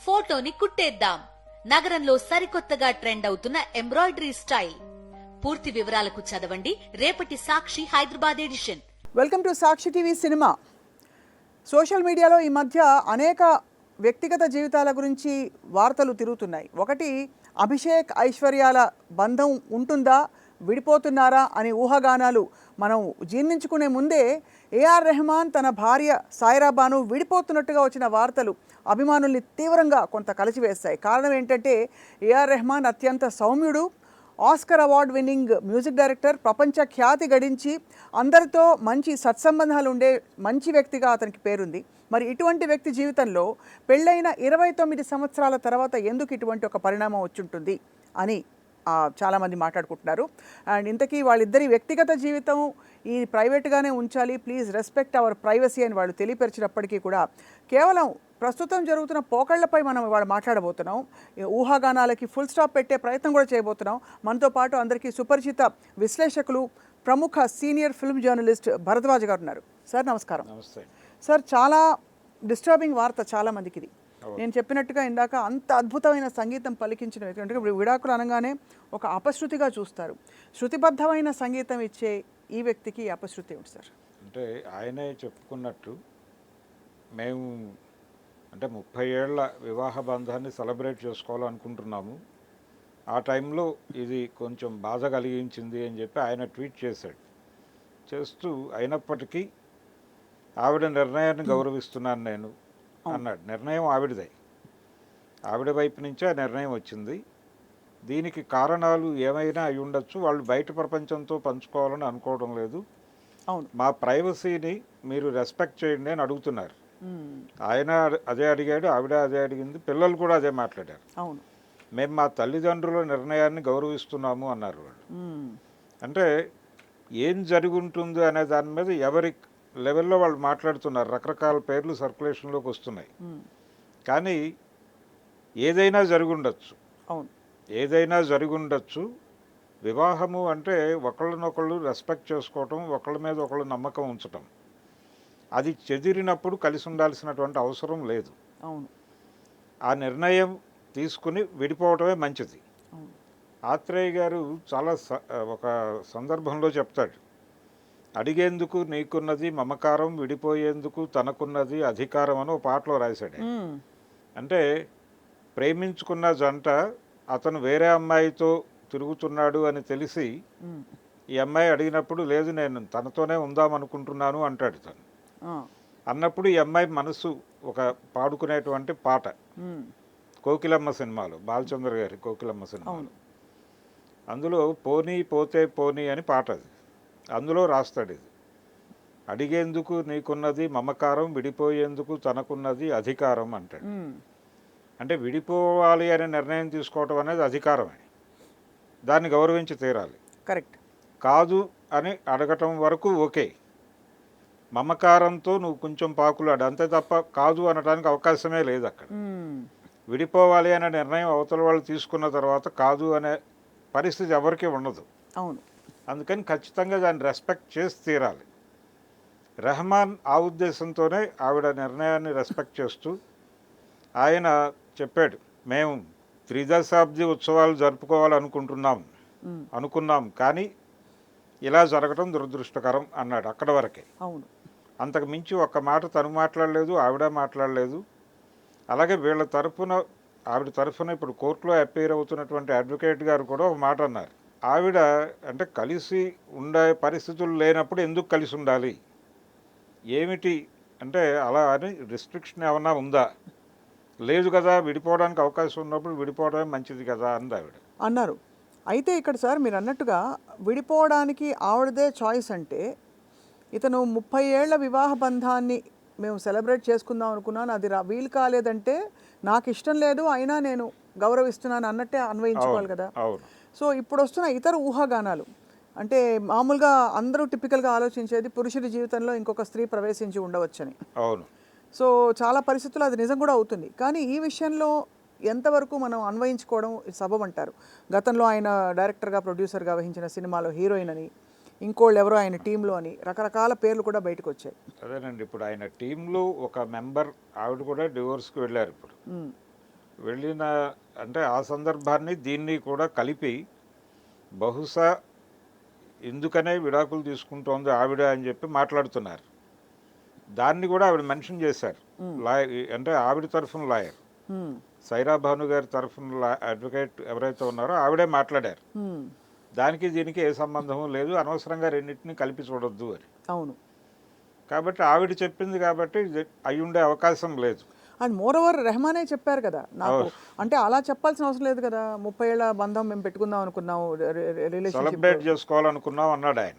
ఫోటోని కుట్టేద్దాం. నగరంలో సరికొత్తగా ట్రెండ్ అవుతున్న ఎంబ్రాయిడరీ స్టైల్. పూర్తి వివరాలకు చదవండి రేపటి Sakshi Hyderabad edition. Welcome to Sakshi TV cinema. Social మీడియాలో ఈ మధ్య అనేక వ్యక్తిగత జీవితాల గురించి వార్తలు తిరుగుతున్నాయి. ఒకటి, అభిషేక్ ఐశ్వర్యాల బంధం ఉంటుందా, విడిపోతున్నారా అని ఊహాగానాలు మనం జీర్ణించుకునే ముందే ఏఆర్ రెహమాన్ తన భార్య సాయిరాబాను విడిపోతున్నట్టుగా వచ్చిన వార్తలు అభిమానుల్ని తీవ్రంగా కొంత కలిసివేస్తాయి. కారణం ఏంటంటే ఏఆర్ రెహమాన్ అత్యంత సౌమ్యుడు, Oscar award winning music director, ప్రపంచ ఖ్యాతి గడించి అందరితో మంచి సత్సంబంధాలు ఉండే మంచి వ్యక్తిగా అతనికి పేరుంది. మరి ఇటువంటి వ్యక్తి జీవితంలో పెళ్ళైన 29 సంవత్సరాల తర్వాత ఎందుకు ఇటువంటి ఒక పరిణామం వచ్చుంటుంది అని చాలామంది మాట్లాడుకుంటున్నారు. అండ్ ఇంతకీ వాళ్ళిద్దరి వ్యక్తిగత జీవితం ఈ ప్రైవేట్గానే ఉంచాలి, ప్లీజ్ రెస్పెక్ట్ అవర్ ప్రైవసీ అని వాళ్ళు తెలియపరిచినప్పటికీ కూడా కేవలం ప్రస్తుతం జరుగుతున్న పోకళ్లపై మనం ఇవాళ మాట్లాడబోతున్నాం. ఊహాగానాలకి ఫుల్ స్టాప్ పెట్టే ప్రయత్నం కూడా చేయబోతున్నాం. మనతో పాటు అందరికీ సుపరిచిత విశ్లేషకులు, ప్రముఖ సీనియర్ ఫిల్మ్ జర్నలిస్ట్ భరద్వాజ్ గారు ఉన్నారు. సార్ నమస్కారం. నమస్తే సార్, చాలా డిస్టర్బింగ్ వార్త చాలామందికి ఇది. నేను చెప్పినట్టుగా ఇందాక అంత అద్భుతమైన సంగీతం పలికించిన వ్యక్తి అంటే విడాకులు అనగానే ఒక అపశృతిగా చూస్తారు. శృతిబద్ధమైన సంగీతం ఇచ్చే ఈ వ్యక్తికి అపశృతి ఏమిటి సార్? అంటే ఆయనే చెప్పుకున్నట్టు మేము అంటే 30 ఏళ్ల వివాహ బంధాన్ని సెలబ్రేట్ చేసుకోవాలనుకుంటున్నాము. ఆ టైంలో ఇది కొంచెం బాధ కలిగించింది అని చెప్పి ఆయన ట్వీట్ చేశాడు. చేస్తూ అయినప్పటికీ ఆవిడ నిర్ణయాన్ని గౌరవిస్తున్నాను నేను అన్నాడు. నిర్ణయం ఆవిడదే, ఆవిడ వైపు నుంచే ఆ నిర్ణయం వచ్చింది. దీనికి కారణాలు ఏమైనా అయి ఉండొచ్చు, వాళ్ళు బయట ప్రపంచంతో పంచుకోవాలని అనుకోవడం లేదు. అవును, మా ప్రైవసీని మీరు రెస్పెక్ట్ చేయండి అని అడుగుతున్నారు. ఆయన అదే అడిగాడు, ఆవిడ అదే అడిగింది, పిల్లలు కూడా అదే మాట్లాడారు. అవును, మేము మా తల్లిదండ్రుల నిర్ణయాన్ని గౌరవిస్తున్నాము అన్నారు వాళ్ళు. అంటే ఏం జరుగుంటుంది అనే దాని మీద ఎవరి లెవెల్లో వాళ్ళు మాట్లాడుతున్నారు. రకరకాల పేర్లు సర్క్యులేషన్లోకి వస్తున్నాయి. కానీ ఏదైనా జరుగుండొచ్చు, అవును, ఏదైనా జరుగుండొచ్చు. వివాహము అంటే ఒకళ్ళనొకళ్ళు రెస్పెక్ట్ చేసుకోవటం, ఒకళ్ళ మీద ఒకళ్ళు నమ్మకం ఉంచటం. అది చెదిరినప్పుడు కలిసి ఉండాల్సినటువంటి అవసరం లేదు. అవును, ఆ నిర్ణయం తీసుకుని విడిపోవటమే మంచిది. ఆత్రేయ గారు చాలా ఒక సందర్భంలో చెప్తాడు, అడిగేందుకు నీకున్నది మమకారం, విడిపోయేందుకు తనకున్నది అధికారం అని ఒక పాటలో రాశాడు. అంటే ప్రేమించుకున్న జంట అతను వేరే అమ్మాయితో తిరుగుతున్నాడు అని తెలిసి ఈ అమ్మాయి అడిగినప్పుడు లేదు నేను తనతోనే ఉందామనుకుంటున్నాను అంటాడు. తను అన్నప్పుడు ఈ అమ్మాయి మనసు ఒక పాడుకునేటువంటి పాట కోకిలమ్మ సినిమాలో, బాలచంద్ర గారి కోకిలమ్మ సినిమాలో, అందులో పోనీ పోతే పోనీ అని పాట. అది అందులో రాస్తాడు, ఇది అడిగేందుకు నీకున్నది మమకారం, విడిపోయేందుకు తనకున్నది అధికారం అంటాడు. అంటే విడిపోవాలి అనే నిర్ణయం తీసుకోవటం అనేది అధికారమే, దాన్ని గౌరవించి తీరాలి. కరెక్ట్. కాదు అని అడగటం వరకు ఓకే, మమకారంతో నువ్వు కొంచెం పాకులాడు అంతే తప్ప కాదు అనడానికి అవకాశమే లేదు అక్కడ. విడిపోవాలి అనే నిర్ణయం అవతల వాళ్ళు తీసుకున్న తర్వాత కాదు అనే పరిస్థితి ఎవరికీ ఉండదు. అవును, అందుకని ఖచ్చితంగా దాన్ని రెస్పెక్ట్ చేసి తీరాలి. రెహమాన్ ఆ ఉద్దేశంతోనే ఆవిడ నిర్ణయాన్ని రెస్పెక్ట్ చేస్తూ ఆయన చెప్పాడు, మేము త్రిదశాబ్ది ఉత్సవాలు అనుకున్నాం కానీ ఇలా జరగటం దురదృష్టకరం అన్నాడు. అక్కడ వరకే. అవును, అంతకు మించి ఒక్క మాట తను మాట్లాడలేదు, ఆవిడ మాట్లాడలేదు. అలాగే వీళ్ళ తరఫున, ఆవిడ తరఫున ఇప్పుడు కోర్టులో అపీర్ అవుతున్నటువంటి అడ్వకేట్ గారు కూడా ఒక మాట అన్నారు. ఆవిడ అంటే కలిసి ఉండే పరిస్థితులు లేనప్పుడు ఎందుకు కలిసి ఉండాలి, ఏమిటి అంటే అలా అని రిస్ట్రిక్షన్ ఏమన్నా ఉందా, లేదు కదా, విడిపోవడానికి అవకాశం ఉన్నప్పుడు విడిపోవడమే మంచిది కదా అంది ఆవిడ అన్నారు. అయితే ఇక్కడ సార్ మీరు అన్నట్టుగా విడిపోవడానికి ఆవిడదే చాయిస్ అంటే, ఇతను 30 ఏళ్ల వివాహ బంధాన్ని మేము సెలబ్రేట్ చేసుకుందాం అనుకున్నాను, అది వీలు కాలేదంటే నాకు ఇష్టం లేదు అయినా నేను గౌరవిస్తున్నాను అన్నట్టే అన్వయించుకోవాలి కదా. సో ఇప్పుడు వస్తున్న ఇతర ఊహాగానాలు అంటే మామూలుగా అందరూ టిపికల్గా ఆలోచించేది పురుషుడి జీవితంలో ఇంకొక స్త్రీ ప్రవేశించి ఉండవచ్చని. అవును. సో చాలా పరిస్థితుల్లో అది నిజం కూడా అవుతుంది. కానీ ఈ విషయంలో ఎంతవరకు మనం అన్వయించుకోవడం సబబ్ అంటారు? గతంలో ఆయన డైరెక్టర్గా, ప్రొడ్యూసర్గా వహించిన సినిమాలో హీరోయిన్ అని, ఇంకోళ్ళు ఎవరో ఆయన టీంలో అని రకరకాల పేర్లు కూడా బయటకు వచ్చాయి. అదేనండి, ఇప్పుడు ఆయన టీంలో ఒక మెంబర్ ఆవిడ కూడా డివోర్స్కి వెళ్ళారు. ఇప్పుడు వెళ్ళిన అంటే ఆ సందర్భాన్ని దీన్ని కూడా కలిపి బహుశా ఎందుకనే విడాకులు తీసుకుంటోంది ఆవిడ అని చెప్పి మాట్లాడుతున్నారు. దాన్ని కూడా ఆవిడ మెన్షన్ చేశారు. అంటే ఆవిడ తరఫున లాయర్ సైరా భాను గారి తరఫున అడ్వకేట్ ఎవరైతే ఉన్నారో ఆవిడే మాట్లాడారు. దానికి దీనికి ఏ సంబంధము లేదు, అనవసరంగా రెండింటిని కలిపి చూడొద్దు అని. అవును. కాబట్టి ఆవిడ చెప్పింది కాబట్టి అయి ఉండే అవకాశం లేదు. అండ్ మోర్ ఓవర్ రెహమానే చెప్పారు కదా నాకు, అంటే అలా చెప్పాల్సిన అవసరం లేదు కదా. 30 ఏళ్ల బంధం మేము పెట్టుకుందాం అనుకున్నాం, సెలబ్రేట్ చేసుకోవాలనుకున్నాం అన్నాడు ఆయన.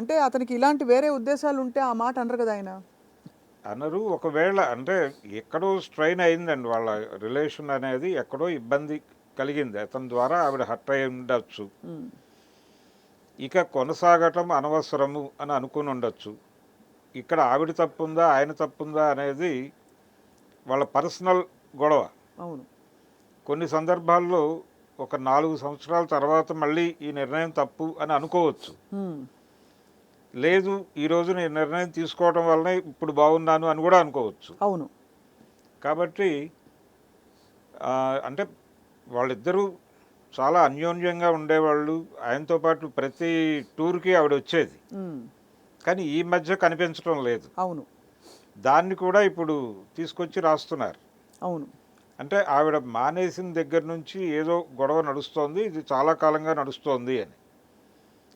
అంటే అతనికి ఇలాంటి వేరే ఉద్దేశాలు ఉంటే ఆ మాట అనరు కదా ఆయన. అనరు. ఒకవేళ అంటే ఎక్కడో స్ట్రైన్ అయిందండి వాళ్ళ రిలేషన్ అనేది, ఎక్కడో ఇబ్బంది కలిగింది అతని ద్వారా, ఆవిడ హర్ట్ అయి ఉండొచ్చు. ఇక కొనసాగటం అనవసరము అని అనుకుని ఉండొచ్చు. ఇక్కడ ఆవిడ తప్పుందా ఆయన తప్పుందా అనేది వాళ్ళ పర్సనల్ గొడవ. అవును. కొన్ని సందర్భాల్లో ఒక 4 సంవత్సరాల తర్వాత మళ్ళీ ఈ నిర్ణయం తప్పు అని అనుకోవచ్చు. లేదు ఈ రోజు నేను నిర్ణయం తీసుకోవడం వల్లనే ఇప్పుడు బాగున్నాను అని కూడా అనుకోవచ్చు. అవును. కాబట్టి అంటే వాళ్ళిద్దరూ చాలా అన్యోన్యంగా ఉండేవాళ్ళు. ఆయనతో పాటు ప్రతి టూర్కి ఆవిడ వచ్చేది, కానీ ఈ మధ్య కనిపించడం లేదు. అవును. దాన్ని కూడా ఇప్పుడు తీసుకొచ్చి రాస్తున్నారు. అవును. అంటే ఆవిడ మానేసిన దగ్గర నుంచి ఏదో గొడవ నడుస్తోంది, ఇది చాలా కాలంగా నడుస్తోంది అని,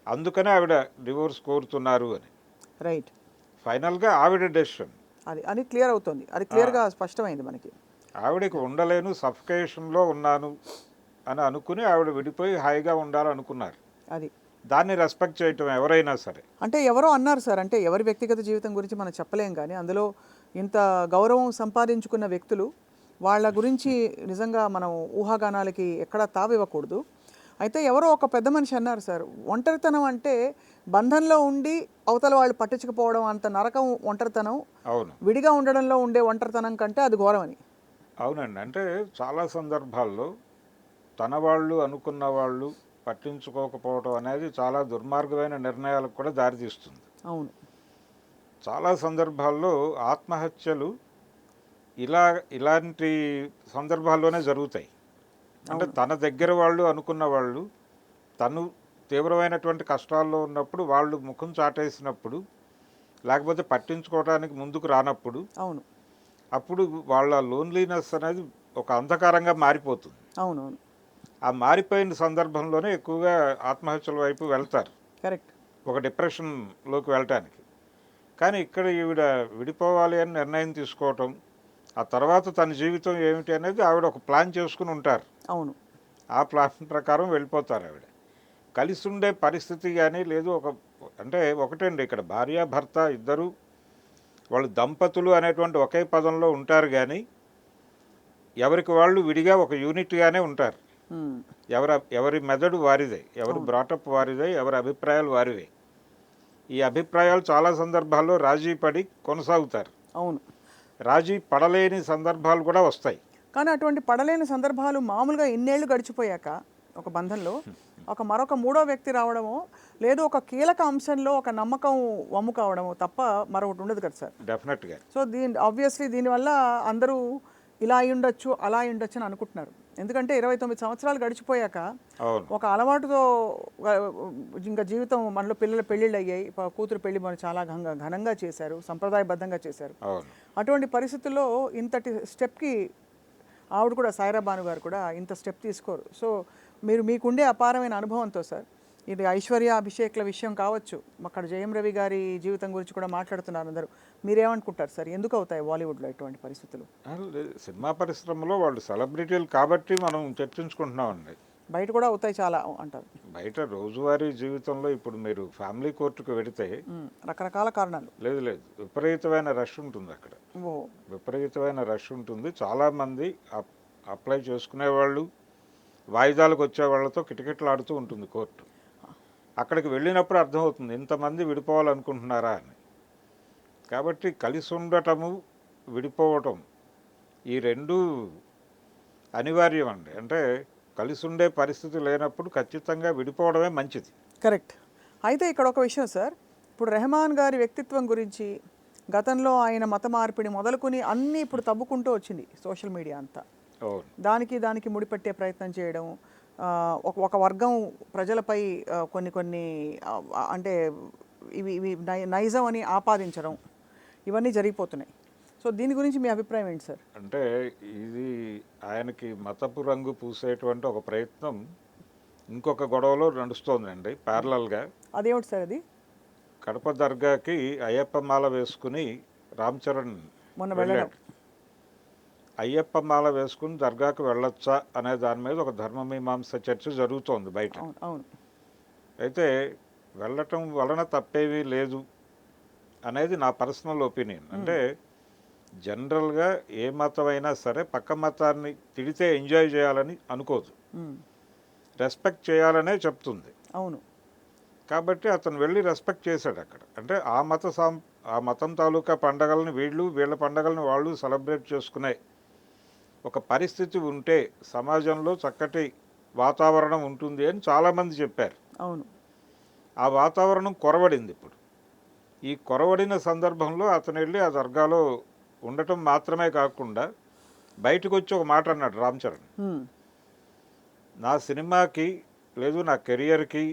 అందుకనే ఆవిడ డివోర్స్ కోరుతున్నారు అని. రైట్. ఫైనల్గా ఆవిడ డెసిషన్ అది క్లియర్ అవుతుంది, అది క్లియర్గా స్పష్టమైంది మనకి. ఆవిడకి ఉండలేను, సఫికేషన్లో ఉన్నాను అని అనుకుని ఆవిడ విడిపోయి హాయిగా ఉండాలనుకున్నారు. అది దాన్ని రెస్పెక్ట్ చేయటం ఎవరైనా సరే. అంటే ఎవరో అన్నారు సార్, అంటే ఎవరి వ్యక్తిగత జీవితం గురించి మనం చెప్పలేం, కానీ అందులో ఇంత గౌరవం సంపాదించుకున్న వ్యక్తులు, వాళ్ళ గురించి నిజంగా మనం ఊహాగానాలకి ఎక్కడా తావివ్వకూడదు. అయితే ఎవరో ఒక పెద్ద మనిషి అన్నారు సార్, ఒంటరితనం అంటే బంధంలో ఉండి అవతల వాళ్ళు పట్టించుకుపోవడం అంత నరకం ఒంటరితనం, అవును, విడిగా ఉండడంలో ఉండే ఒంటరితనం కంటే అది ఘోరమని. అవునండి. అంటే చాలా సందర్భాల్లో తన వాళ్ళు అనుకున్న వాళ్ళు పట్టించుకోకపోవడం అనేది చాలా దుర్మార్గమైన నిర్ణయాలకు కూడా దారితీస్తుంది. అవును. చాలా సందర్భాల్లో ఆత్మహత్యలు ఇలాంటి సందర్భాల్లోనే జరుగుతాయి. అంటే తన దగ్గర వాళ్ళు అనుకున్న వాళ్ళు తను తీవ్రమైనటువంటి కష్టాల్లో ఉన్నప్పుడు వాళ్ళు ముఖం చాటేసినప్పుడు, లేకపోతే పట్టించుకోవడానికి ముందుకు రానప్పుడు, అవును, అప్పుడు వాళ్ళ లోన్లీనెస్ అనేది ఒక అంధకారంగా మారిపోతుంది. అవునవును. ఆ మారిపోయిన సందర్భంలోనే ఎక్కువగా ఆత్మహత్యల వైపు వెళ్తారు, కరెక్ట్, ఒక డిప్రెషన్లోకి వెళ్ళటానికి. కానీ ఇక్కడ ఈవిడ విడిపోవాలి అని నిర్ణయం తీసుకోవటం, ఆ తర్వాత తన జీవితం ఏమిటి అనేది ఆవిడ ఒక ప్లాన్ చేసుకుని ఉంటారు. అవును. ఆ ప్లాన్ ప్రకారం వెళ్ళిపోతారు ఆవిడ. కలిసి ఉండే పరిస్థితి కానీ లేదు. అంటే ఒకటండి, ఇక్కడ భార్యాభర్త ఇద్దరు వాళ్ళు దంపతులు అనేటువంటి ఒకే పదంలో ఉంటారు, కానీ ఎవరికి వాళ్ళు విడిగా ఒక యూనిట్గానే ఉంటారు. ఎవరి మెదడు వారిదే, ఎవరి బ్రాటప్ వారిదే, ఎవరి అభిప్రాయాలు వారివే. ఈ అభిప్రాయాలు చాలా సందర్భాల్లో రాజీ పడి కొనసాగుతారు. అవును. రాజీ పడలేని సందర్భాలు కూడా వస్తాయి. కానీ అటువంటి పడలేని సందర్భాలు మామూలుగా ఇన్నేళ్లు గడిచిపోయాక ఒక బంధంలో మరొక మూడో వ్యక్తి రావడమో, లేదు ఒక కీలక అంశంలో ఒక నమ్మకం వమ్ము కావడమో తప్ప మరొకటి ఉండదు కదా సార్. డెఫినెట్గా. సో ఆబ్వియస్లీ దీనివల్ల అందరూ ఇలా అయి ఉండొచ్చు, అలా అయి ఉండొచ్చు అని అనుకుంటున్నారు. ఎందుకంటే 29 సంవత్సరాలు గడిచిపోయాక ఒక అలవాటుతో ఇంకా జీవితం, మనలో పెళ్ళిళ్ళు అయ్యాయి, కూతురు పెళ్లి మనం చాలా ఘనంగా చేశారు, సంప్రదాయబద్ధంగా చేశారు. అటువంటి పరిస్థితుల్లో ఇంతటి స్టెప్కి ఆవిడ కూడా, సైరా భాను గారు కూడా ఇంత స్టెప్ తీసుకోరు. సో మీకుండే అపారమైన అనుభవంతో సార్, ఇది ఐశ్వర్య అభిషేక్ల విషయం కావచ్చు, అక్కడ జయం రవి గారి జీవితం గురించి కూడా మాట్లాడుతున్నారు అందరూ. మీరేమనుకుంటారు సార్, ఎందుకు అవుతాయి బాలీవుడ్లో ఇటువంటి పరిస్థితులు? సినిమా పరిశ్రమలో వాళ్ళు సెలబ్రిటీలు కాబట్టి మనం చర్చించుకుంటున్నామండి. బయట కూడా అవుతాయి చాలా అంటారు. బయట రోజువారీ జీవితంలో ఇప్పుడు మీరు ఫ్యామిలీ కోర్టుకు వెడితే రకరకాల కారణాలు, లేదు విపరీతమైన రష్ ఉంటుంది అక్కడ. విపరీతమైన రష్ ఉంటుంది. చాలామంది అప్లై చేసుకునేవాళ్ళు, వాయిదాలకు వచ్చే వాళ్ళతో కిటకిటలాడుతూ ఉంటుంది కోర్టు. అక్కడికి వెళ్ళినప్పుడు అర్థమవుతుంది ఇంతమంది విడిపోవాలనుకుంటున్నారా అని. కాబట్టి కలిసి ఉండటము, విడిపోవటం, ఈ రెండు అనివార్యం అండి. అంటే కలిసి ఉండే పరిస్థితి లేనప్పుడు ఖచ్చితంగా విడిపోవడమే మంచిది. కరెక్ట్. అయితే ఇక్కడ ఒక విషయం సార్, ఇప్పుడు రెహమాన్ గారి వ్యక్తిత్వం గురించి, గతంలో ఆయన మత మార్పిడి మొదలుకొని అన్నీ ఇప్పుడు తవ్వుకుంటూ వచ్చింది సోషల్ మీడియా అంతా. అవును. దానికి ముడిపెట్టే ప్రయత్నం చేయడం, ఒక వర్గం ప్రజలపై కొన్ని కొన్ని అంటే ఇవి నైజం అని ఆపాదించడం, ఇవన్నీ జరిగిపోతున్నాయి. సో దీని గురించి మీ అభిప్రాయం ఏంటి సార్? అంటే ఇది ఆయనకి మతపు రంగు పూసేటువంటి ఒక ప్రయత్నం ఇంకొక గొడవలో నడుస్తోందండి ప్యారలల్గా. అదేమిటి సార్ అది? కడప దర్గాకి అయ్యప్ప మాల వేసుకుని రామ్ చరణ్ మొన్న వెళ్ళడం. వెళ్ళాడు. అయ్యప్ప మాల వేసుకుని దర్గాకు వెళ్ళొచ్చా అనే దాని మీద ఒక ధర్మమీమాంస చర్చ జరుగుతోంది బయట. అవును, అవును. అయితే వెళ్ళటం వలన తప్పేమీ లేదు అనేది నా పర్సనల్ ఒపీనియన్. అంటే జనరల్గా ఏ మతమైనా సరే పక్క మతాన్ని తిడితే ఎంజాయ్ చేయాలని అనుకోదు, ఉమ్, రెస్పెక్ట్ చేయాలనే చెప్తుంది. అవును. కాబట్టి అతను వెళ్ళి రెస్పెక్ట్ చేశాడు అక్కడ. అంటే ఆ మతం తాలూకా పండగలను వీళ్ళ పండగలను వాళ్ళు సెలబ్రేట్ చేసుకునే ఒక పరిస్థితి ఉంటే సమాజంలో చక్కటి వాతావరణం ఉంటుంది అని చాలామంది చెప్పారు. అవును. ఆ వాతావరణం కొరవడింది ఇప్పుడు. ఈ కొరవడిన సందర్భంలో అతను వెళ్ళి ఆ దర్గాలో ఉండటం మాత్రమే కాకుండా బయటకు వచ్చి ఒక మాట అన్నాడు రామ్ చరణ్. ఉమ్, నా సినిమాకి లేదు నా కెరియర్కి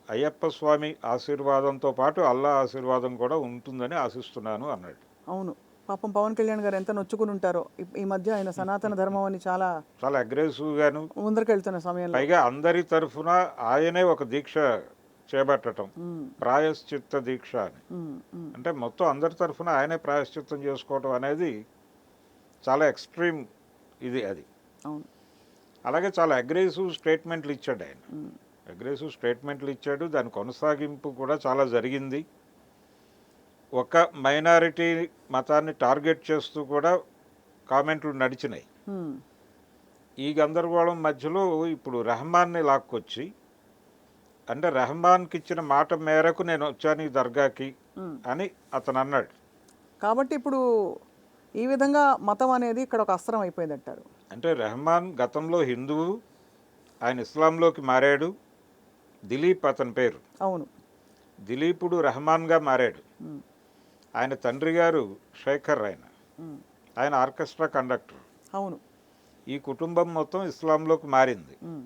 అయ్యప్ప స్వామి ఆశీర్వాదంతో పాటు అల్లా ఆశీర్వాదం కూడా ఉంటుందని ఆశిస్తున్నాను అన్నాడు. అవును. పాపం పవన్ కళ్యాణ్ గారు ఎంత నొచ్చుకుని ఉంటారో ఈ మధ్య. ఆయన సనాతన ధర్మం అని చాలా చాలా అగ్రెసివ్గాను, ముందరికెళ్తున్న సమయంలో. పైగా అందరి తరఫున ఆయనే ఒక దీక్ష చేపట్టడం, ఉమ్, ప్రాయశ్చిత్త దీక్ష అని. ఉమ్, ఉమ్, అంటే మొత్తం అందరి తరఫున ఆయనే ప్రాయశ్చిత్తం చేసుకోవటం అనేది చాలా ఎక్స్ట్రీమ్ అది. అవును. అలాగే చాలా అగ్రెసివ్ స్టేట్మెంట్లు ఇచ్చాడు ఆయన. ఉమ్, అగ్రెసివ్ స్టేట్మెంట్లు ఇచ్చాడు. దాని కొనసాగింపు కూడా చాలా జరిగింది. ఒక మైనారిటీ మతాన్ని టార్గెట్ చేస్తూ కూడా కామెంట్లు నడిచినాయి. ఉమ్, ఈ గందరగోళం మధ్యలో ఇప్పుడు రెహమాన్ని లాక్కొచ్చి, అంటే రెహమాన్కి ఇచ్చిన మాట మేరకు నేను వచ్చాను ఈ దర్గాకి ఉమ్. అని అతను అన్నాడు. కాబట్టి ఇప్పుడు ఈ విధంగా మతం అనేది ఇక్కడ ఒక అస్త్రం అయిపోయిందంటారు. అంటే రెహమాన్ గతంలో హిందువు, ఆయన ఇస్లాంలోకి మారాడు. దిలీప్ అతని పేరు. అవును. దిలీపుడు రెహమాన్గా మారాడు. ఉమ్, ఆయన తండ్రి గారు శేఖర్, ఉమ్, ఆయన ఆర్కెస్ట్రా కండక్టర్. అవును. ఈ కుటుంబం మొత్తం ఇస్లాంలోకి మారింది. ఉమ్,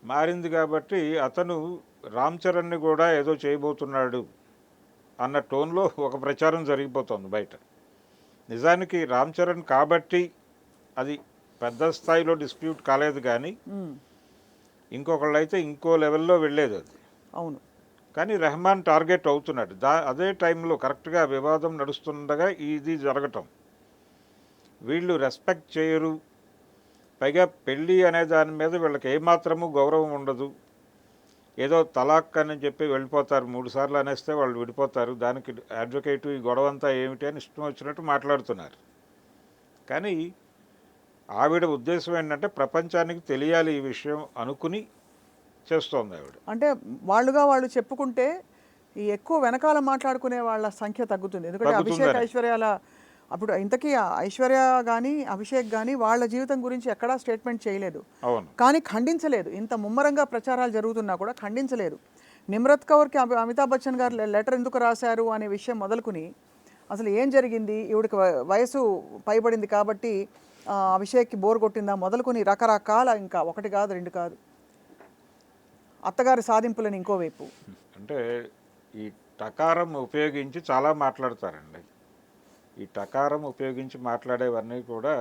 మారింది కాబట్టి అతను రామ్ చరణ్ని కూడా ఏదో చేయబోతున్నాడు అన్న టోన్లో ఒక ప్రచారం జరిగిపోతుంది బయట. నిజానికి రామ్ చరణ్ కాబట్టి అది పెద్ద స్థాయిలో డిస్ప్యూట్ కాలేదు, కానీ ఉమ్, ఇంకొకళ్ళు అయితే ఇంకో లెవెల్లో వెళ్ళేది అది. అవును. కానీ రెహమాన్ టార్గెట్ అవుతున్నాడు. అదే టైంలో కరెక్ట్గా వివాదం నడుస్తుండగా ఇది జరగటం, వీళ్ళు రెస్పెక్ట్ చేయరు. పైగా పెళ్ళి అనే దాని మీద వీళ్ళకి ఏమాత్రము గౌరవం ఉండదు. ఏదో తలాక్ అని చెప్పి వెళ్ళిపోతారు, 3 సార్లు అనేస్తే వాళ్ళు విడిపోతారు. దానికి అడ్వకేటు ఈ గొడవంతా ఏమిటి అని ఇష్టం వచ్చినట్టు మాట్లాడుతున్నారు. కానీ ఆవిడ ఉద్దేశం ఏంటంటే ప్రపంచానికి తెలియాలి ఈ విషయం అనుకుని చేస్తోంది ఆవిడ. అంటే వాళ్ళు చెప్పుకుంటే ఈ ఎక్కువ వెనకాల మాట్లాడుకునే వాళ్ళ సంఖ్య తగ్గుతుంది. ఎందుకంటే అభిషేక్ తగ్గుతుందని. ఐశ్వర్యాల అప్పుడు ఇంతకీ ఐశ్వర్య కానీ అభిషేక్ కానీ వాళ్ళ జీవితం గురించి ఎక్కడా స్టేట్మెంట్ చేయలేదు, అవును. కానీ ఖండించలేదు. ఇంత ముమ్మరంగా ప్రచారాలు జరుగుతున్నా కూడా ఖండించలేదు. నిమ్రత్ కౌర్కి అమితాబ్ బచ్చన్ గారు లెటర్ ఎందుకు రాశారు అనే విషయం మొదలుకుని అసలు ఏం జరిగింది, ఈవిడికి వయసు పైబడింది కాబట్టి అభిషేక్కి బోర్ కొట్టిందా మొదలుకొని రకరకాల, ఇంకా 1 కాదు 2 కాదు, అత్తగారి సాధింపులని ఇంకోవైపు. అంటే ఈ టకారం ఉపయోగించి చాలా మాట్లాడతారండి. ఈ టకారం ఉపయోగించి మాట్లాడేవన్నీ కూడా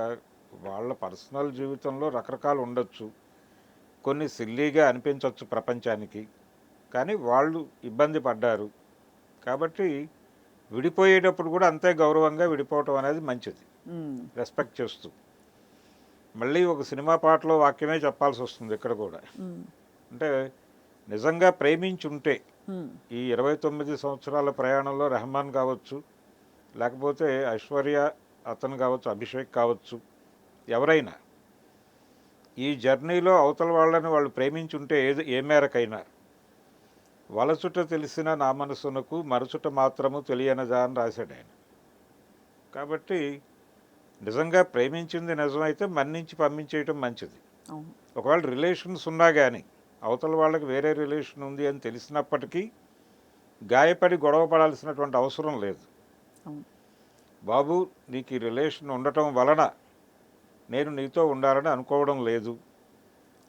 వాళ్ళ పర్సనల్ జీవితంలో రకరకాలు ఉండొచ్చు, కొన్ని సిల్లీగా అనిపించవచ్చు ప్రపంచానికి, కానీ వాళ్ళు ఇబ్బంది పడ్డారు కాబట్టి విడిపోయేటప్పుడు కూడా అంతే గౌరవంగా విడిపోవటం అనేది మంచిది, రెస్పెక్ట్ చేస్తూ. మళ్ళీ ఒక సినిమా పాటలో వాక్యమే చెప్పాల్సి వస్తుంది ఇక్కడ కూడా. అంటే నిజంగా ప్రేమించుంటే ఈ 29 సంవత్సరాల ప్రయాణంలో రెహమాన్ కావచ్చు, లేకపోతే ఐశ్వర్య అతను కావచ్చు, అభిషేక్ కావచ్చు, ఎవరైనా ఈ జర్నీలో అవతల వాళ్ళని వాళ్ళు ప్రేమించుంటే ఏ మేరకైనా వలచుట తెలిసిన నా మనసునకు మరచుట మాత్రము తెలియనదా అని రాశాడు ఆయన. కాబట్టి నిజంగా ప్రేమించింది నిజమైతే మన్నించి పంపించేయటం మంచిది. ఒకవేళ రిలేషన్స్ ఉన్నా కానీ అవతల వాళ్ళకి వేరే రిలేషన్ ఉంది అని తెలిసినప్పటికీ గాయపడి గొడవ పడాల్సినటువంటి అవసరం లేదు. బాబు నీకు ఈ రిలేషన్ ఉండటం వలన నేను నీతో ఉండాలని అనుకోవడం లేదు,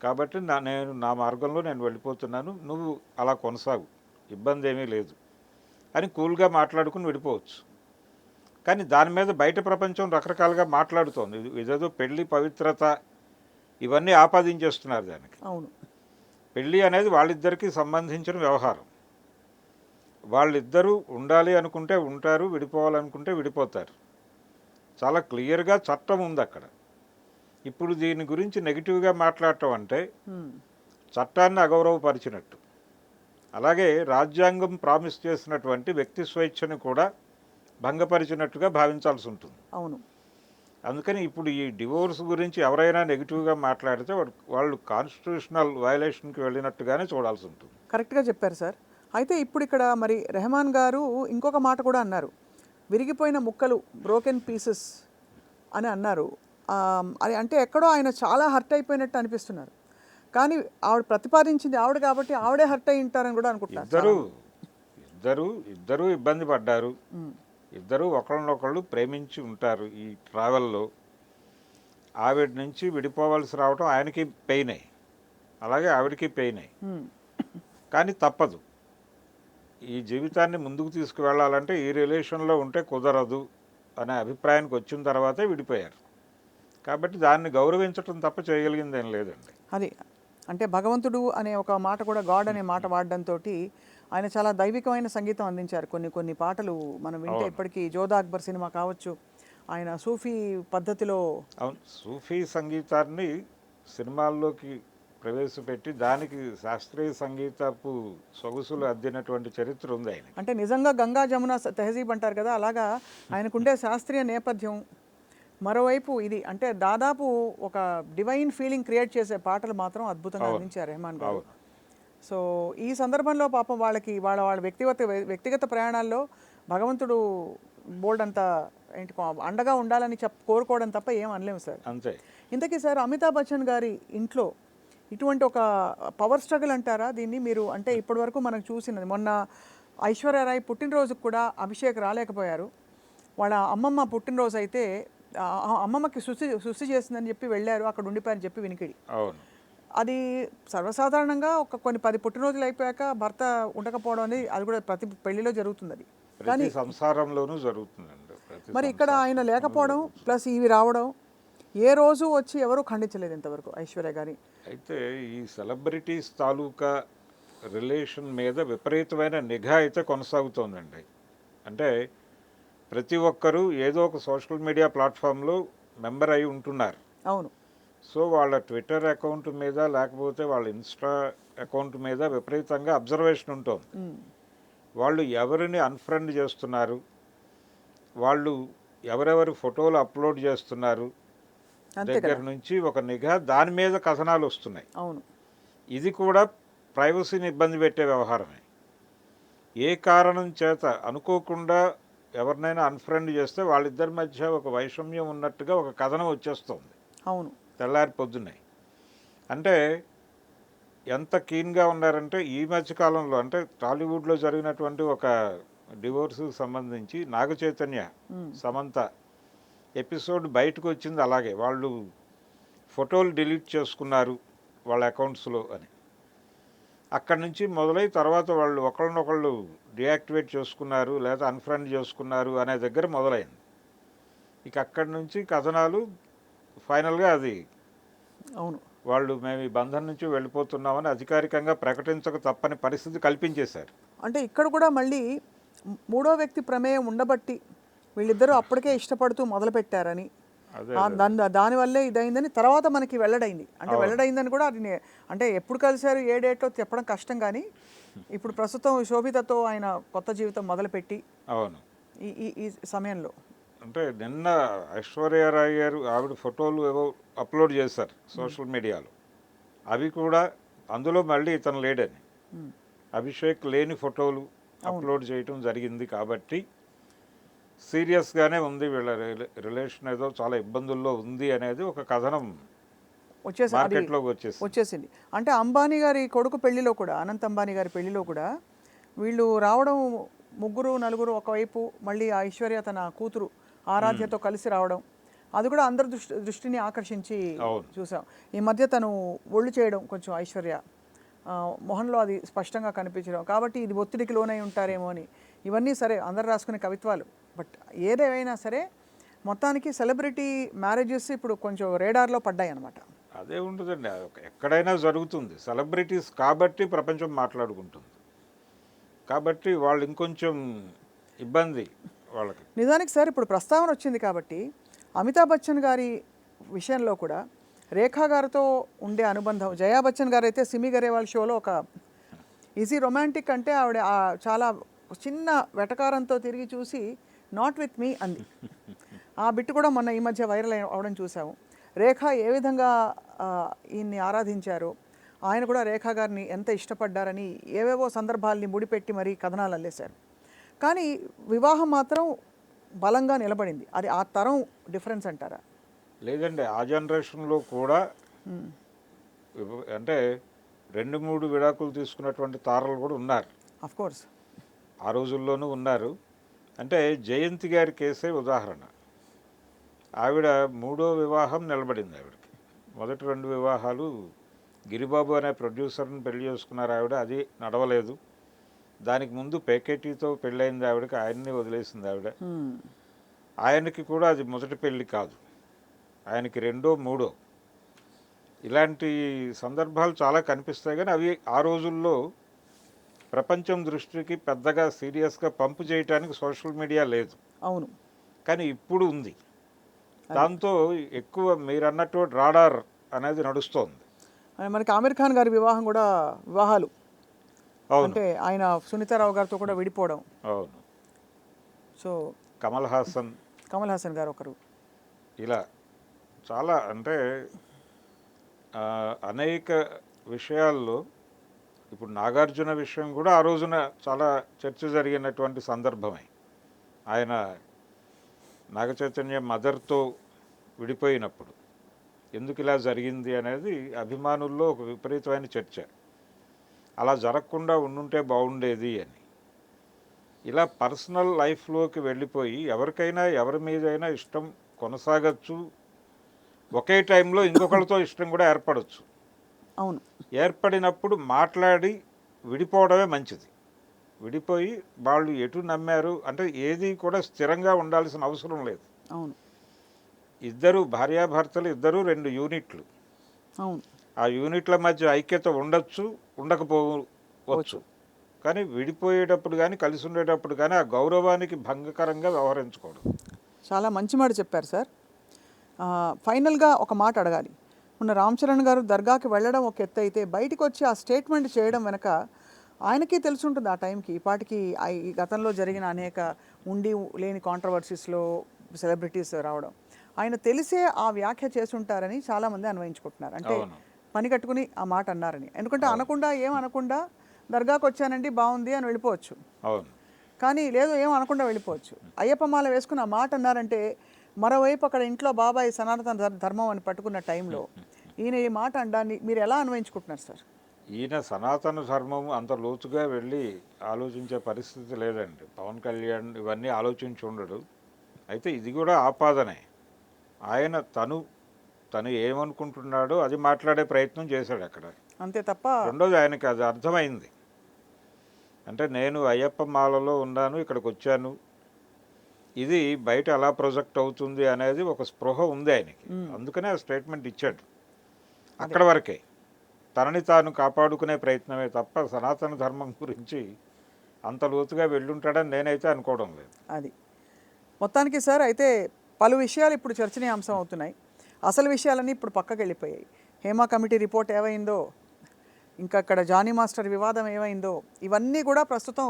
కాబట్టి నేను నా మార్గంలో నేను వెళ్ళిపోతున్నాను, నువ్వు అలా కొనసాగు, ఇబ్బంది ఏమీ లేదు అని కూల్గా మాట్లాడుకుని విడిపోవచ్చు. కానీ దాని మీద బయట ప్రపంచం రకరకాలుగా మాట్లాడుతోంది. ఇదేదో పెళ్లి పవిత్రత ఇవన్నీ ఆపాదించేస్తున్నారు దానికి. అవును. పెళ్ళి అనేది వాళ్ళిద్దరికీ సంబంధించిన వ్యవహారం. వాళ్ళిద్దరూ ఉండాలి అనుకుంటే ఉంటారు, విడిపోవాలనుకుంటే విడిపోతారు. చాలా క్లియర్గా చట్టం ఉంది అక్కడ. ఇప్పుడు దీని గురించి నెగిటివ్గా మాట్లాడటం అంటే చట్టాన్ని అగౌరవపరిచినట్టు. అలాగే రాజ్యాంగం ప్రామిస్ చేసినటువంటి వ్యక్తి స్వేచ్ఛను కూడా భంగపరిచినట్టుగా భావించాల్సి ఉంటుంది. అవును. అందుకని ఇప్పుడు ఈ డివోర్స్ గురించి ఎవరైనా నెగిటివ్గా మాట్లాడితే వాళ్ళు కాన్స్టిట్యూషనల్ వయలేషన్కి వెళ్ళినట్టుగానే చూడాల్సి ఉంటుంది. కరెక్ట్గా చెప్పారు సార్. అయితే ఇప్పుడు ఇక్కడ మరి రెహమాన్ గారు ఇంకొక మాట కూడా అన్నారు, విరిగిపోయిన ముక్కలు, బ్రోకెన్ పీసెస్ అని అన్నారు. అది అంటే ఎక్కడో ఆయన చాలా హర్ట్ అయిపోయినట్టు అనిపిస్తున్నారు. కానీ ఆవిడ ప్రతిపాదించింది ఆవిడ కాబట్టి ఆవిడే హర్ట్ అయి ఉంటారని కూడా అనుకుంటున్నారు. ఇద్దరు ఇబ్బంది పడ్డారు. ఇద్దరు ఒకళ్ళనొకళ్ళు ప్రేమించి ఉంటారు. ఈ ట్రావెల్లో ఆవిడ నుంచి విడిపోవాల్సి రావడం ఆయనకి పెయిన్ అయ్యి, అలాగే ఆవిడకి పెయిన్ అయ్యి. కానీ తప్పదు, ఈ జీవితాన్ని ముందుకు తీసుకువెళ్ళాలంటే ఈ రిలేషన్లో ఉంటే కుదరదు అనే అభిప్రాయానికి వచ్చిన తర్వాతే విడిపోయారు. కాబట్టి దాన్ని గౌరవించడం తప్ప చేయగలిగింది ఏం లేదండి. అది అంటే భగవంతుడు అనే ఒక మాట కూడా, గాడ్ అనే మాట వాడడంతో ఆయన చాలా దైవికమైన సంగీతం అందించారు. కొన్ని పాటలు మనం వింటే ఇప్పటికీ జోధా అక్బర్ సినిమా కావచ్చు, ఆయన సూఫీ పద్ధతిలో. అవును, సూఫీ సంగీతాన్ని సినిమాల్లోకి ప్రవేశపెట్టి దానికి శాస్త్రీయ సంగీతపు సొగసులు అద్దినటువంటి చరిత్ర ఉంది ఆయన. అంటే నిజంగా గంగా జమున తెహజీబ్ అంటారు కదా, అలాగా ఆయనకుండే శాస్త్రీయ నేపథ్యం. మరోవైపు ఇది అంటే దాదాపు ఒక డివైన్ ఫీలింగ్ క్రియేట్ చేసే పాటలు మాత్రం అద్భుతంగా అందించారు రెహమాన్ గారు. సో ఈ సందర్భంలో పాపం వాళ్ళకి వాళ్ళ వ్యక్తిగత ప్రయాణాల్లో భగవంతుడు బోల్డ్ అంతా ఏంటి అండగా ఉండాలని కోరుకోవడం తప్ప ఏం అనలేము సార్. అంతే. ఇంతకీ సార్, అమితాబ్ బచ్చన్ గారి ఇంట్లో ఇటువంటి ఒక పవర్ స్ట్రగుల్ అంటారా దీన్ని మీరు? అంటే ఇప్పటి వరకు మనకు చూసినది, మొన్న ఐశ్వర్యరాయ్ పుట్టినరోజుకు కూడా అభిషేక్ రాలేకపోయారు. వాళ్ళ అమ్మమ్మ పుట్టినరోజు అయితే అమ్మమ్మకి సుస్థి చేసిందని చెప్పి వెళ్ళారు, అక్కడ ఉండిపోయారని చెప్పి వినికిడి. అది సర్వసాధారణంగా కొన్ని 10 పుట్టినరోజులు అయిపోయాక భర్త ఉండకపోవడం అనేది అది కూడా ప్రతి పెళ్లిలో జరుగుతుంది. అది కానీ సంసారంలోనూ జరుగుతుందండి. మరి ఇక్కడ ఆయన లేకపోవడం ప్లస్ ఇవి రావడం ఏ రోజు వచ్చి ఎవరు ఖండించలేదు ఇంతవరకు ఐశ్వర్య గారి. అయితే ఈ సెలబ్రిటీస్ తాలూకా రిలేషన్ మీద విపరీతమైన నిఘా అయితే కొనసాగుతోందండి. అంటే ప్రతి ఒక్కరూ ఏదో ఒక సోషల్ మీడియా ప్లాట్ఫామ్లో మెంబర్ అయి ఉంటున్నారు. అవును. సో వాళ్ళ ట్విట్టర్ అకౌంట్ మీద లేకపోతే వాళ్ళ ఇన్స్టా అకౌంట్ మీద విపరీతంగా అబ్జర్వేషన్ ఉంటుంది. వాళ్ళు ఎవరిని అన్ఫ్రెండ్ చేస్తున్నారు, వాళ్ళు ఎవరెవరి ఫోటోలు అప్లోడ్ చేస్తున్నారు దగ్గర నుంచి ఒక నిఘా, దాని మీద కథనాలు వస్తున్నాయి. అవును. ఇది కూడా ప్రైవసీని ఇబ్బంది పెట్టే వ్యవహారమే. ఏ కారణం చేత అనుకోకుండా ఎవరినైనా అన్ఫ్రెండ్ చేస్తే వాళ్ళిద్దరి మధ్య ఒక వైషమ్యం ఉన్నట్టుగా ఒక కథనం వచ్చేస్తుంది. అవును. తెల్లారి పొద్దున్నే. అంటే ఎంత కీన్గా ఉన్నారంటే ఈ మధ్యకాలంలో, అంటే టాలీవుడ్లో జరిగినటువంటి ఒక డివోర్స్కి సంబంధించి నాగ చైతన్య సమంత ఎపిసోడ్ బయటకు వచ్చింది. అలాగే వాళ్ళు ఫోటోలు డిలీట్ చేసుకున్నారు వాళ్ళ అకౌంట్స్లో అని. అక్కడి నుంచి మొదలై తర్వాత వాళ్ళు ఒకళ్ళనొకళ్ళు డియాక్టివేట్ చేసుకున్నారు లేదా అన్ఫ్రెండ్ చేసుకున్నారు అనే దగ్గర మొదలైంది. ఇక అక్కడి నుంచి కథనాలు ఫైనల్గా అది అవును వాళ్ళు మేము ఈ బంధం నుంచి వెళ్ళిపోతున్నామని అధికారికంగా ప్రకటించక తప్పని పరిస్థితి కల్పించేశారు. అంటే ఇక్కడ కూడా మళ్ళీ మూడో వ్యక్తి ప్రమేయం ఉండబట్టి వీళ్ళిద్దరూ అప్పటికే ఇష్టపడుతూ మొదలుపెట్టారని, దానివల్లే ఇదైందని తర్వాత మనకి వెల్లడైంది. అంటే వెల్లడైందని కూడా అది అంటే ఎప్పుడు కలిశారు ఏ డేటో చెప్పడం కష్టం, కానీ ఇప్పుడు ప్రస్తుతం శోభితతో ఆయన కొత్త జీవితం మొదలుపెట్టి అవును ఈ సమయంలో అంటే నిన్న ఐశ్వర్యరాయ్ గారు ఆవిడ ఫోటోలు ఏవో అప్లోడ్ చేశారు సోషల్ మీడియాలో. అవి కూడా అందులో మళ్ళీ ఇతను లేడని, అభిషేక్ లేని ఫోటోలు అప్లోడ్ చేయటం జరిగింది. కాబట్టి సీరియస్గానే ఉంది వీళ్ళ రిలేషన్, ఏదో చాలా ఇబ్బందుల్లో ఉంది అనేది ఒక కథనం మార్కెట్లోకి వచ్చేసింది. అంటే అంబానీ గారి కొడుకు పెళ్లిలో కూడా, అనంత్ అంబానీ గారి పెళ్లిలో కూడా వీళ్ళు రావడం ముగ్గురు నలుగురు ఒకవైపు, మళ్ళీ ఐశ్వర్య తన కూతురు ఆరాధ్యతో కలిసి రావడం, అది కూడా అందరి దృష్టిని ఆకర్షించి అవును. చూసాం. ఈ మధ్య తను ఒళ్ళు చేయడం కొంచెం ఐశ్వర్య మొహంలో అది స్పష్టంగా కనిపించడం, కాబట్టి ఇది ఒత్తిడికి లోనై ఉంటారేమో అని. ఇవన్నీ సరే అందరు రాసుకునే కవిత్వాలు, బట్ ఏదేమైనా సరే మొత్తానికి సెలబ్రిటీ మ్యారేజెస్ ఇప్పుడు కొంచెం రేడార్లో పడ్డాయి అన్నమాట. అదే ఉంటుందండి, ఎక్కడైనా జరుగుతుంది. సెలబ్రిటీస్ కాబట్టి ప్రపంచం మాట్లాడుకుంటుంది, కాబట్టి వాళ్ళు ఇంకొంచెం ఇబ్బంది వాళ్ళకి. నిజానికి సార్ ఇప్పుడు ప్రస్తావన వచ్చింది కాబట్టి అమితాబ్ బచ్చన్ గారి విషయంలో కూడా రేఖా గారితో ఉండే అనుబంధం, జయా బచ్చన్ గారు అయితే సిమి గరేవాల్ షోలో ఒక ఈజీ రొమాంటిక్ అంటే ఆవిడ చాలా చిన్న వెటకారంతో తిరిగి చూసి నాట్ విత్ మీ అంది. ఆ బిట్ కూడా మొన్న ఈ మధ్య వైరల్ అవడం చూసాము. రేఖ ఏ విధంగా ఈయన్ని ఆరాధించారు, ఆయన కూడా రేఖా గారిని ఎంత ఇష్టపడ్డారని ఏవేవో సందర్భాల్ని ముడిపెట్టి మరీ కథనాలు అల్లేశారు. కానీ వివాహం మాత్రం బలంగా నిలబడింది. అది ఆ తరం డిఫరెన్స్ అంటారా? లేదండి, ఆ జనరేషన్లో కూడా అంటే 2-3 విడాకులు తీసుకున్నటువంటి తారలు కూడా ఉన్నారు. ఆఫ్ కోర్స్ ఆ రోజుల్లోనూ ఉన్నారు. అంటే జయంతి గారి కేసే ఉదాహరణ. ఆవిడ 3వ వివాహం నిలబడింది ఆవిడకి. మొదటి 2 వివాహాలు గిరిబాబు అనే ప్రొడ్యూసర్ని పెళ్లి చేసుకున్నారు ఆవిడ, అది నడవలేదు. దానికి ముందు పేకేటీతో పెళ్ళయింది ఆవిడకి, ఆయన్ని వదిలేసింది ఆవిడ. ఆయనకి కూడా అది మొదటి పెళ్ళి కాదు, ఆయనకి 2వ 3వ. ఇలాంటి సందర్భాలు చాలా కనిపిస్తాయి, కానీ అవి ఆ రోజుల్లో ప్రపంచం దృష్టికి పెద్దగా సీరియస్గా పంపు చేయడానికి సోషల్ మీడియా లేదు. అవును, కానీ ఇప్పుడు ఉంది. దాంతో ఎక్కువ మీరు అన్నట్టు రాడార్ అనేది నడుస్తోంది. మనకి ఆమిర్ ఖాన్ గారి వివాహం కూడా వివాహాలు అవును, అంటే ఆయన సునీతారావు గారితో కూడా విడిపోవడం. అవును. సో కమల్ హాసన్ గారు ఒకరు. ఇలా చాలా అంటే అనేక విషయాల్లో ఇప్పుడు నాగార్జున విషయం కూడా ఆ రోజున చాలా చర్చ జరిగినటువంటి సందర్భమే. ఆయన నాగచైతన్య మదర్తో విడిపోయినప్పుడు ఎందుకు ఇలా జరిగింది అనేది అభిమానుల్లో ఒక విపరీతమైన చర్చ. అలా జరగకుండా ఉండుంటే బాగుండేది అని. ఇలా పర్సనల్ లైఫ్లోకి వెళ్ళిపోయి ఎవరికైనా ఎవరి మీదైనా ఇష్టం కొనసాగచ్చు, ఒకే టైంలో ఇంకొకరితో ఇష్టం కూడా ఏర్పడవచ్చు. అవును, ఏర్పడినప్పుడు మాట్లాడి విడిపోవడమే మంచిది. విడిపోయి వాళ్ళు ఎటు నమ్మారు అంటే ఏది కూడా స్థిరంగా ఉండాల్సిన అవసరం లేదు. అవును, ఇద్దరు భార్యాభర్తలు, ఇద్దరు 2 యూనిట్లు. అవును, ఆ యూనిట్ల మధ్య ఐక్యత ఉండొచ్చు, ఉండకపోవచ్చు. కానీ విడిపోయేటప్పుడు కానీ కలిసి ఉండేటప్పుడు కానీ ఆ గౌరవానికి భంగకరంగా వ్యవహరించకూడదు. చాలా మంచి మాట చెప్పారు సార్. ఫైనల్గా ఒక మాట అడగాలి. మొన్న రామ్ చరణ్ గారు దర్గాకి వెళ్ళడం ఒక ఎత్తు అయితే, బయటకు వచ్చి ఆ స్టేట్మెంట్ చేయడం వెనక ఆయనకి తెలుసుంటుంది ఆ టైంకి. ఈ పాటికి ఈ గతంలో జరిగిన అనేక ఉండి లేని కాంట్రవర్సీస్లో సెలబ్రిటీస్ రావడం, ఆయన తెలిసే ఆ వ్యాఖ్య చేసుంటారని చాలామంది అన్వయించుకుంటున్నారు. అంటే పని కట్టుకుని ఆ మాట అన్నారని. ఎందుకంటే అనకుండా దర్గాకు వచ్చానండి బాగుంది అని వెళ్ళిపోవచ్చు. కానీ లేదు, ఏం అనకుండా వెళ్ళిపోవచ్చు. అయ్యప్ప మాల వేసుకుని ఆ మాట అన్నారంటే, మరోవైపు అక్కడ ఇంట్లో బాబాయ్ సనాతన ధర్మం అని పట్టుకున్న టైంలో ఈయన ఈ మాట అనడాన్ని మీరు ఎలా అన్వయించుకుంటున్నారు సార్? ఈయన సనాతన ధర్మం అంత లోతుగా వెళ్ళి ఆలోచించే పరిస్థితి లేదండి. పవన్ కళ్యాణ్ ఇవన్నీ ఆలోచించి ఉండడు. అయితే ఇది కూడా ఆపాదనే. ఆయన తను ఏమనుకుంటున్నాడో అది మాట్లాడే ప్రయత్నం చేశాడు అక్కడ, అంతే తప్ప. రెండోది ఆయనకి అది అర్థమైంది. అంటే నేను అయ్యప్ప మాలలో ఉన్నాను, ఇక్కడికి వచ్చాను, ఇది బయట ఎలా ప్రొజెక్ట్ అవుతుంది అనేది ఒక స్పృహ ఉంది ఆయనకి. అందుకనే ఆ స్టేట్మెంట్ ఇచ్చాడు. అక్కడ వరకే తనని తాను కాపాడుకునే ప్రయత్నమే తప్ప సనాతన ధర్మం గురించి అంత లోతుగా వెళ్ళుంటాడని నేనైతే అనుకోవడం లేదు. అది మొత్తానికి సార్, అయితే పలు విషయాలు ఇప్పుడు చర్చనీయాంశం అవుతున్నాయి. అసలు విషయాలన్నీ ఇప్పుడు పక్కకి వెళ్ళిపోయాయి. హేమా కమిటీ రిపోర్ట్ ఏమైందో, ఇంకా అక్కడ జానీ మాస్టర్ వివాదం ఏమైందో, ఇవన్నీ కూడా ప్రస్తుతం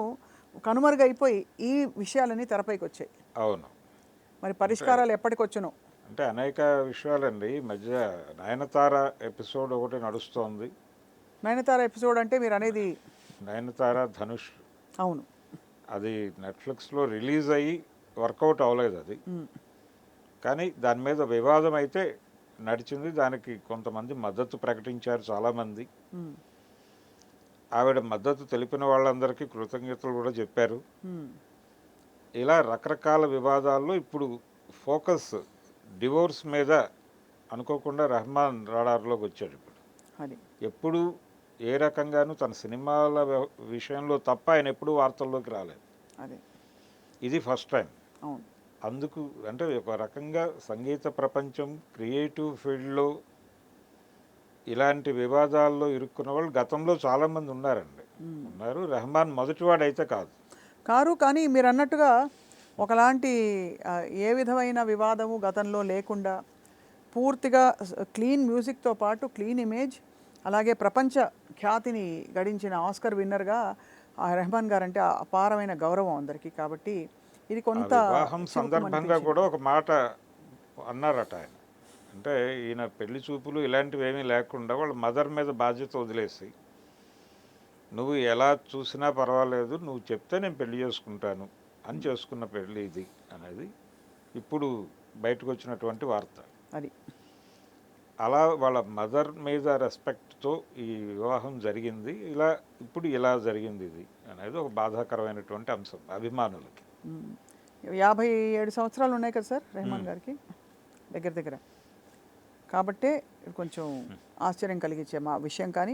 కనుమరుగైపోయి ఈ విషయాలన్నీ తెరపైకి వచ్చాయి. అవును, మరి పరిష్కారాలు ఎప్పటికొచ్చునో. అంటే అనేక విషయాలండి. ఈ మధ్య నయనతార ఎపిసోడ్ ఒకటి నడుస్తోంది. నయనతార ఎపిసోడ్ అంటే మీరు అనేది నయనతార ధనుష్. అవును, అది నెట్ఫ్లిక్స్లో రిలీజ్ అయ్యి వర్కౌట్ అవ్వలేదు అది. కానీ దాని మీద వివాదం అయితే నడిచింది. దానికి కొంతమంది మద్దతు ప్రకటించారు చాలామంది. ఆవిడ మద్దతు తెలిపిన వాళ్ళందరికీ కృతజ్ఞతలు కూడా చెప్పారు. ఇలా రకరకాల వివాదాల్లో ఇప్పుడు ఫోకస్ డివోర్స్ మీద అనుకోకుండా రెహమాన్ రాడార్లోకి వచ్చాడు ఇప్పుడు. అది ఎప్పుడు ఏ రకంగానూ తన సినిమాల విషయంలో తప్ప ఆయన ఎప్పుడూ వార్తల్లోకి రాలేదు. అదే ఇది ఫస్ట్ టైం. అవును. అందుకు అంటే ఒక రకంగా సంగీత ప్రపంచం క్రియేటివ్ ఫీల్డ్లో ఇలాంటి వివాదాల్లో ఇరుక్కున్న వాళ్ళు గతంలో చాలామంది ఉన్నారండి. ఉన్నారు. రెహమాన్ మొదటివాడైతే కాదు. కానీ మీరు అన్నట్టుగా ఒకలాంటి ఏ విధమైన వివాదము గతంలో లేకుండా పూర్తిగా క్లీన్ మ్యూజిక్తో పాటు క్లీన్ ఇమేజ్, అలాగే ప్రపంచ ఖ్యాతిని గడించిన ఆస్కర్ విన్నర్గా రెహమాన్ గారు అంటే అపారమైన గౌరవం అందరికీ. కాబట్టి ఇది కొంత వివాహం సందర్భంగా కూడా ఒక మాట అన్నారట ఆయన. అంటే ఈయన పెళ్లి చూపులు ఇలాంటివి ఏమీ లేకుండా వాళ్ళ మదర్ మీద బాధ్యత వదిలేసి, నువ్వు ఎలా చూసినా పర్వాలేదు, నువ్వు చెప్తే నేను పెళ్లి చేసుకుంటాను అని చేసుకున్న పెళ్ళి ఇది అనేది ఇప్పుడు బయటకు వచ్చినటువంటి వార్త. అది అలా వాళ్ళ మదర్ మీద రెస్పెక్ట్తో ఈ వివాహం జరిగింది. ఇప్పుడు ఇలా జరిగింది ఇది అనేది ఒక బాధాకరమైనటువంటి అంశం అభిమానులకి. 57 సంవత్సరాలు ఉన్నాయి కదా సార్ రెహమాన్ గారికి దగ్గర. కాబట్టే కొంచెం ఆశ్చర్యం కలిగించే మా విషయం. కానీ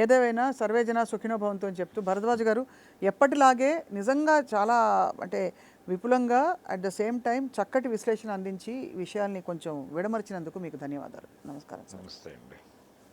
ఏదేమైనా సర్వేజన సుఖినోభవంతో చెప్తూ భరద్వాజ్ గారు ఎప్పటిలాగే నిజంగా చాలా అంటే విపులంగా అట్ ద సేమ్ టైం చక్కటి విశ్లేషణ అందించి విషయాల్ని కొంచెం విడమర్చినందుకు మీకు ధన్యవాదాలు. నమస్కారం సార్. నమస్తే అండి.